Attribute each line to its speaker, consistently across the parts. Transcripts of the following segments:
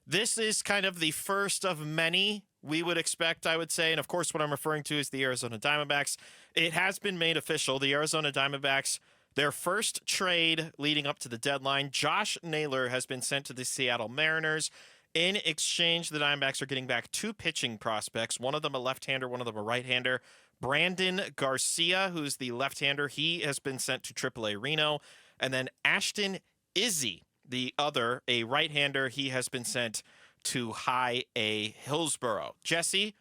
Speaker 1: This is kind of the first of many we would expect, I would say. And of course, what I'm referring to is the Arizona Diamondbacks. It has been made official. The Arizona Diamondbacks, their first trade leading up to the deadline, Josh Naylor has been sent to the Seattle Mariners. In exchange, the Diamondbacks are getting back 2 pitching prospects, one of them a left-hander, one of them a right-hander. Brandon Garcia, who's the left-hander, he has been sent to AAA Reno. And then Ashton Izzy, the other, a right-hander, he has been sent to High A Hillsboro. Jesse,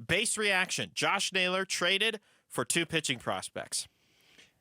Speaker 1: base reaction. Josh Naylor traded for 2 pitching prospects.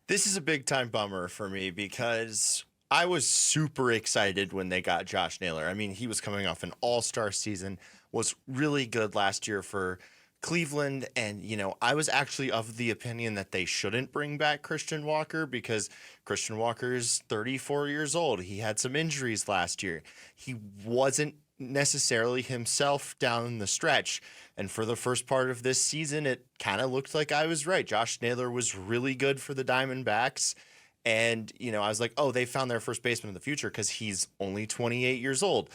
Speaker 2: This is a big-time bummer for me because I was super excited when they got Josh Naylor. I mean, he was coming off an all-star season, was really good last year for Cleveland, and, I was actually of the opinion that they shouldn't bring back Christian Walker because Christian Walker is 34 years old. He had some injuries last year. He wasn't necessarily himself down the stretch, and for the first part of this season, it kind of looked like I was right. Josh Naylor was really good for the Diamondbacks, and, I was like, oh, they found their first baseman of the future because he's only 28 years old.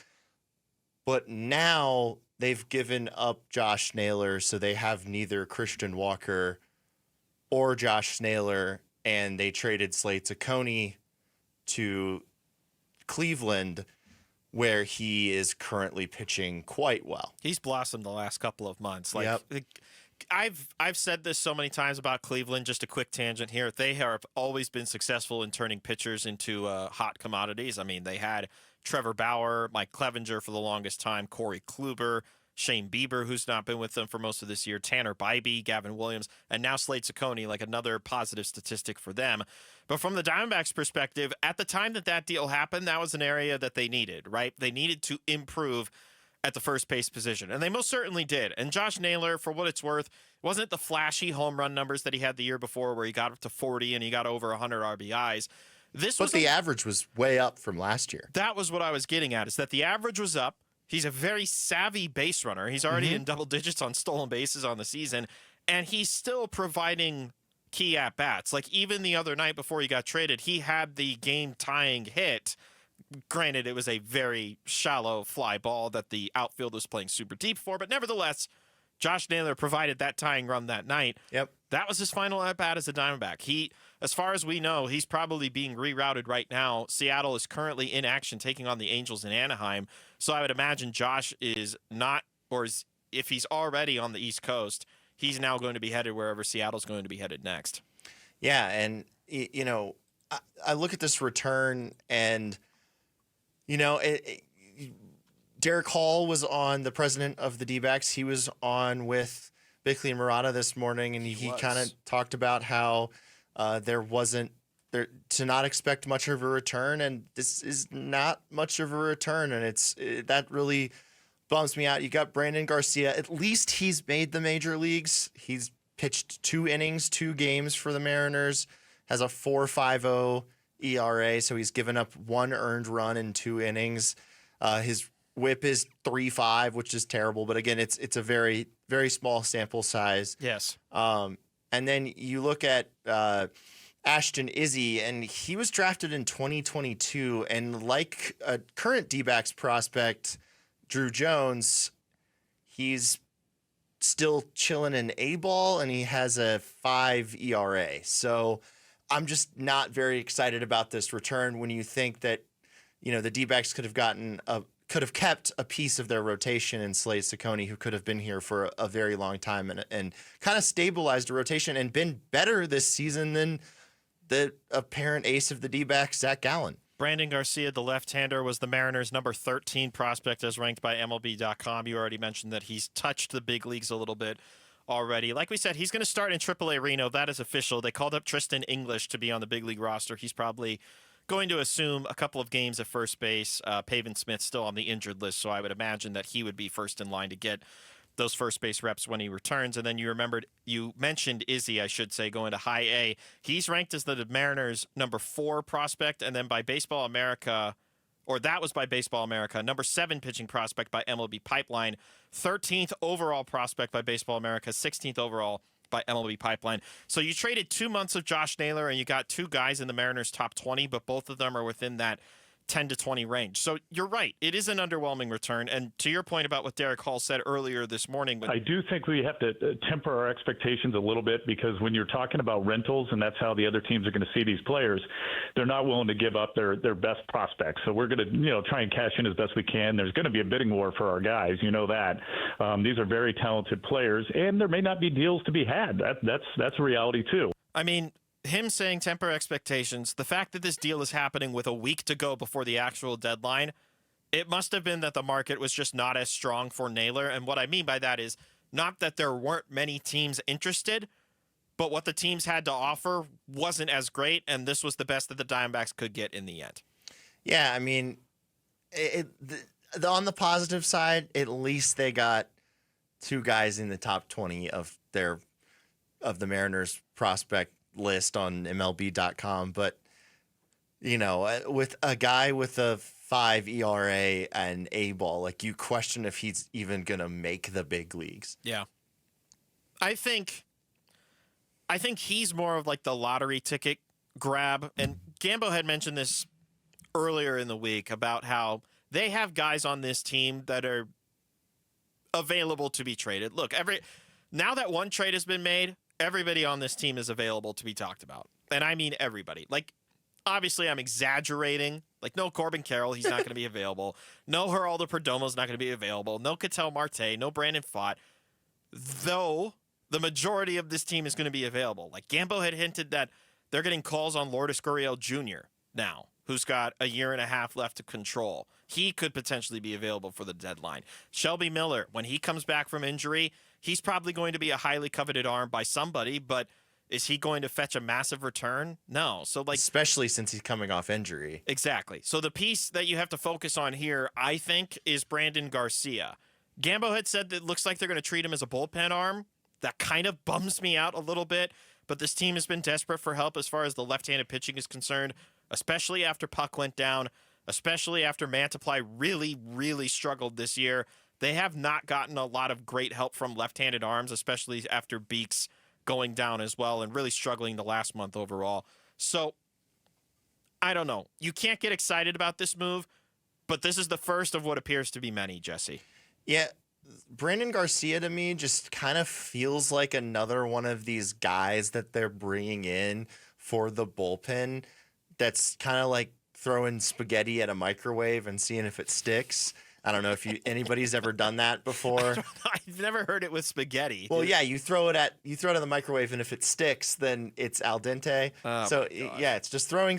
Speaker 2: But now they've given up Josh Naylor, so they have neither Christian Walker or Josh Naylor, and they traded Slade Ciccone to Cleveland, where he is currently pitching quite well.
Speaker 1: He's blossomed the last couple of months.
Speaker 2: Yep.
Speaker 1: I've said this so many times about Cleveland. Just a quick tangent here. They have always been successful in turning pitchers into hot commodities. I mean, they had Trevor Bauer, Mike Clevenger for the longest time, Corey Kluber, Shane Bieber, who's not been with them for most of this year, Tanner Bybee, Gavin Williams, and now Slade Ciccone, like another positive statistic for them. But from the Diamondbacks' perspective, at the time that deal happened, that was an area that they needed, right? They needed to improve at the first base position, and they most certainly did. And Josh Naylor, for what it's worth, wasn't the flashy home run numbers that he had the year before where he got up to 40 and he got over 100 RBIs.
Speaker 2: But the average was way up from last year.
Speaker 1: That was what I was getting at, is that the average was up. He's a very savvy base runner. He's already in double digits on stolen bases on the season, and he's still providing key at-bats. Like, even the other night before he got traded, he had the game-tying hit. Granted, it was a very shallow fly ball that the outfield was playing super deep for, but nevertheless, Josh Naylor provided that tying run that night.
Speaker 2: Yep.
Speaker 1: That was his final at-bat as a Diamondback. He, as far as we know, he's probably being rerouted right now. Seattle is currently in action taking on the Angels in Anaheim. So I would imagine Josh is not, or is, if he's already on the East Coast, he's now going to be headed wherever Seattle's going to be headed next.
Speaker 2: Yeah, and, I look at this return and, Derek Hall was on, the president of the D-backs. He was on with Bickley and Murata this morning, and he kind of talked about how there to not expect much of a return, and this is not much of a return, and that really bums me out. You got Brandon Garcia. At least he's made the major leagues. He's pitched 2 innings, 2 games for the Mariners, has a 4.50 ERA, so he's given up 1 earned run in 2 innings. His whip is 3.5, which is terrible, but again, it's a very, very small sample size.
Speaker 1: Yes.
Speaker 2: And then you look at Ashton Izzy, and he was drafted in 2022, and like a current D-backs prospect, Drew Jones, he's still chilling in A-ball, and he has a 5 ERA. So I'm just not very excited about this return when you think that, the D-backs could have kept a piece of their rotation in Slade Ciccone, who could have been here for a very long time and kind of stabilized the rotation and been better this season than the apparent ace of the D-backs, Zach Gallen.
Speaker 1: Brandon Garcia, the left-hander, was the Mariners' number 13 prospect as ranked by MLB.com. You already mentioned that he's touched the big leagues a little bit already. Like we said, he's going to start in AAA Reno. That is official. They called up Tristan English to be on the big league roster. He's probably going to assume a couple of games at first base. Pavin Smith still on the injured list, so I would imagine that he would be first in line to get those first base reps when he returns. And then you mentioned Izzy, I should say, going to High A. He's ranked as the Mariners' number 4 prospect, and then by Baseball America, or that was by Baseball America, number 7 pitching prospect by MLB Pipeline, 13th overall prospect by Baseball America, 16th overall by MLB Pipeline. So you traded 2 months of Josh Naylor, and you got 2 guys in the Mariners' top 20, but both of them are within that 10 to 20 range. So you're right. It is an underwhelming return. And to your point about what Derek Hall said earlier this morning.
Speaker 3: I do think we have to temper our expectations a little bit, because when you're talking about rentals, and that's how the other teams are going to see these players, they're not willing to give up their best prospects. So we're going to try and cash in as best we can. There's going to be a bidding war for our guys. You know that. These are very talented players, and there may not be deals to be had. That's a reality too.
Speaker 1: I mean, him saying temper expectations, the fact that this deal is happening with a week to go before the actual deadline, it must have been that the market was just not as strong for Naylor. And what I mean by that is not that there weren't many teams interested, but what the teams had to offer wasn't as great, and this was the best that the Diamondbacks could get in the end.
Speaker 2: Yeah, I mean, on the positive side, at least they got two guys in the top 20 of the Mariners prospect list on MLB.com. But, with a guy with a 5 ERA and A ball, like, you question if he's even going to make the big leagues.
Speaker 1: Yeah. I think he's more of like the lottery ticket grab. And Gambo had mentioned this earlier in the week about how they have guys on this team that are available to be traded. Look, now that one trade has been made, everybody on this team is available to be talked about. And I mean everybody. Like, obviously I'm exaggerating. Like, no Corbin Carroll, he's not going to be available. No Geraldo Perdomo's not going to be available. No Ketel Marte, no Brandon Pfaadt. Though the majority of this team is going to be available. Like, Gambo had hinted that they're getting calls on Lourdes Gurriel Jr. now, who's got a year and a half left to control. He could potentially be available for the deadline. Shelby Miller, when he comes back from injury, he's probably going to be a highly coveted arm by somebody, but is he going to fetch a massive return? No. So, like,
Speaker 2: especially since he's coming off injury.
Speaker 1: Exactly. So the piece that you have to focus on here, I think, is Brandon Garcia. Gambo had said that it looks like they're going to treat him as a bullpen arm. That kind of bums me out a little bit, but this team has been desperate for help as far as the left-handed pitching is concerned, especially after Puck went down, especially after Mantiply really, really struggled this year. They have not gotten a lot of great help from left-handed arms, especially after Beeks going down as well and really struggling the last month overall. So, I don't know. You can't get excited about this move, but this is the first of what appears to be many, Jesse.
Speaker 2: Yeah, Brandon Garcia to me just kind of feels like another one of these guys that they're bringing in for the bullpen that's kind of like throwing spaghetti at a microwave and seeing if it sticks. I don't know if anybody's ever done that before.
Speaker 1: I've never heard it with spaghetti.
Speaker 2: Well, yeah, you throw it in the microwave, and if it sticks, then it's al dente. So yeah, it's just throwing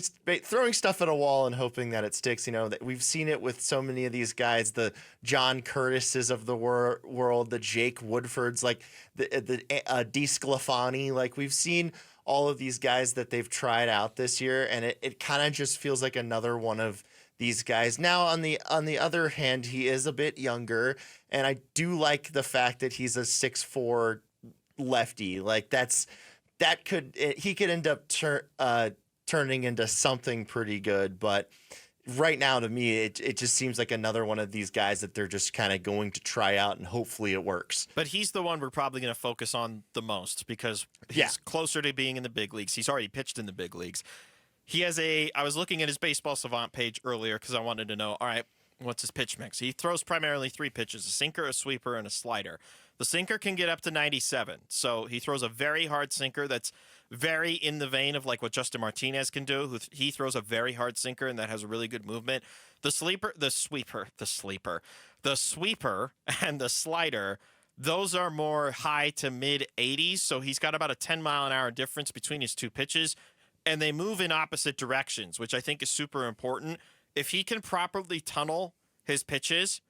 Speaker 2: stuff at a wall and hoping that it sticks. That we've seen it with so many of these guys, the John Curtises of the world, the Jake Woodfords, like the DeSclafani. Like, we've seen all of these guys that they've tried out this year, and it kind of just feels like another one of these guys. Now, on the other hand, he is a bit younger, and I do like the fact that he's a 6'4" lefty. Like, he could end up turning into something pretty good. But right now, to me, it just seems like another one of these guys that they're just kind of going to try out, and hopefully it works.
Speaker 1: But he's the one we're probably going to focus on the most because he's closer to being in the big leagues. He's already pitched in the big leagues. I was looking at his Baseball Savant page earlier because I wanted to know, all right, what's his pitch mix? He throws primarily 3 pitches, a sinker, a sweeper, and a slider. The sinker can get up to 97. So he throws a very hard sinker that's very in the vein of like what Justin Martinez can do. He throws a very hard sinker and that has a really good movement. The sweeper and the slider, those are more high to mid 80s. So he's got about a 10-mile-an-hour difference between his two pitches. And they move in opposite directions, which I think is super important. If he can properly tunnel his pitches,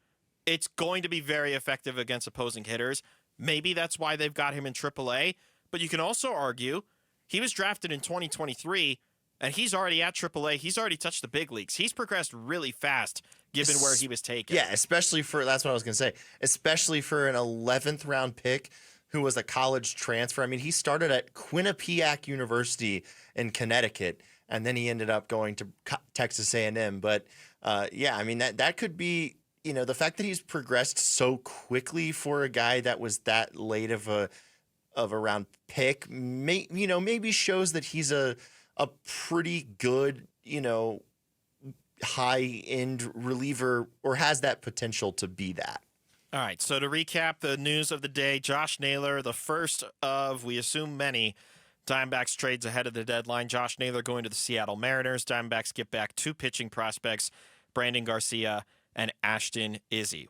Speaker 1: it's going to be very effective against opposing hitters. Maybe that's why they've got him in AAA. But you can also argue he was drafted in 2023, and he's already at AAA. He's already touched the big leagues. He's progressed really fast given where he was taken.
Speaker 2: Yeah, that's what I was going to say, especially for an 11th round pick who was a college transfer. I mean, he started at Quinnipiac University in Connecticut, and then he ended up going to Texas A&M. But yeah, I mean, that could be, the fact that he's progressed so quickly for a guy that was that late of a round pick, maybe shows that he's a pretty good, high-end reliever or has that potential to be that.
Speaker 1: All right, so to recap the news of the day, Josh Naylor, the first of, we assume, many Diamondbacks trades ahead of the deadline. Josh Naylor going to the Seattle Mariners. Diamondbacks get back 2 pitching prospects, Brandon Garcia and Ashton Izzy.